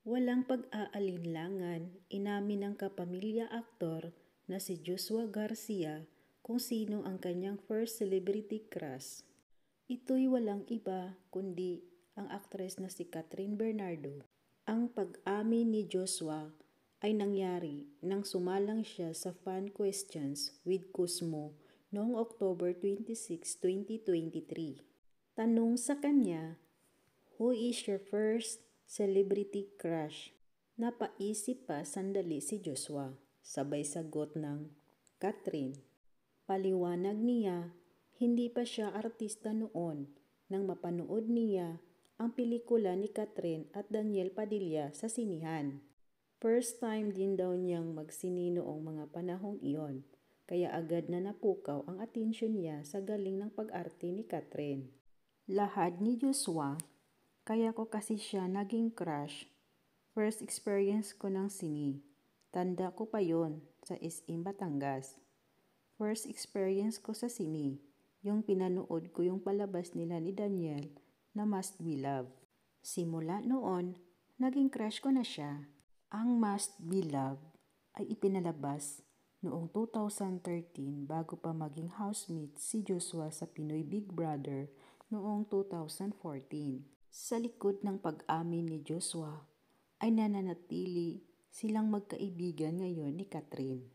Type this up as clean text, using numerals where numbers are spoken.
Walang pag-aalinlangan, inamin ng kapamilya aktor na si Joshua Garcia kung sino ang kanyang first celebrity crush. Ito'y walang iba kundi ang aktres na si Catherine Bernardo. Ang pag-amin ni Joshua ay nangyari nang sumalang siya sa Fan Questions with Cosmo noong October 26, 2023. Tanong sa kanya, "Who is your first celebrity crush?" Napaisip pa sandali si Joshua, sabay sagot ng Catherine. Paliwanag niya, hindi pa siya artista noon nang mapanood niya ang pelikula ni Catherine at Daniel Padilla sa sinihan. First time din daw niyang magsini noong mga panahong iyon, kaya agad na napukaw ang atensyon niya sa galing ng pag-arte ni Catherine. Lahad ni Joshua, kaya ko kasi siya naging crush. First experience ko ng sini. Tanda ko pa yon sa SM Batangas. First experience ko sa sini, yung pinanood ko yung palabas nila ni Daniel na Must Be Love. Simula noon, naging crush ko na siya. Ang Must Be Love ay ipinalabas noong 2013 bago pa maging housemate si Joshua sa Pinoy Big Brother noong 2014. Sa likod ng pag-amin ni Joshua ay nananatili silang magkaibigan ngayon ni Catherine.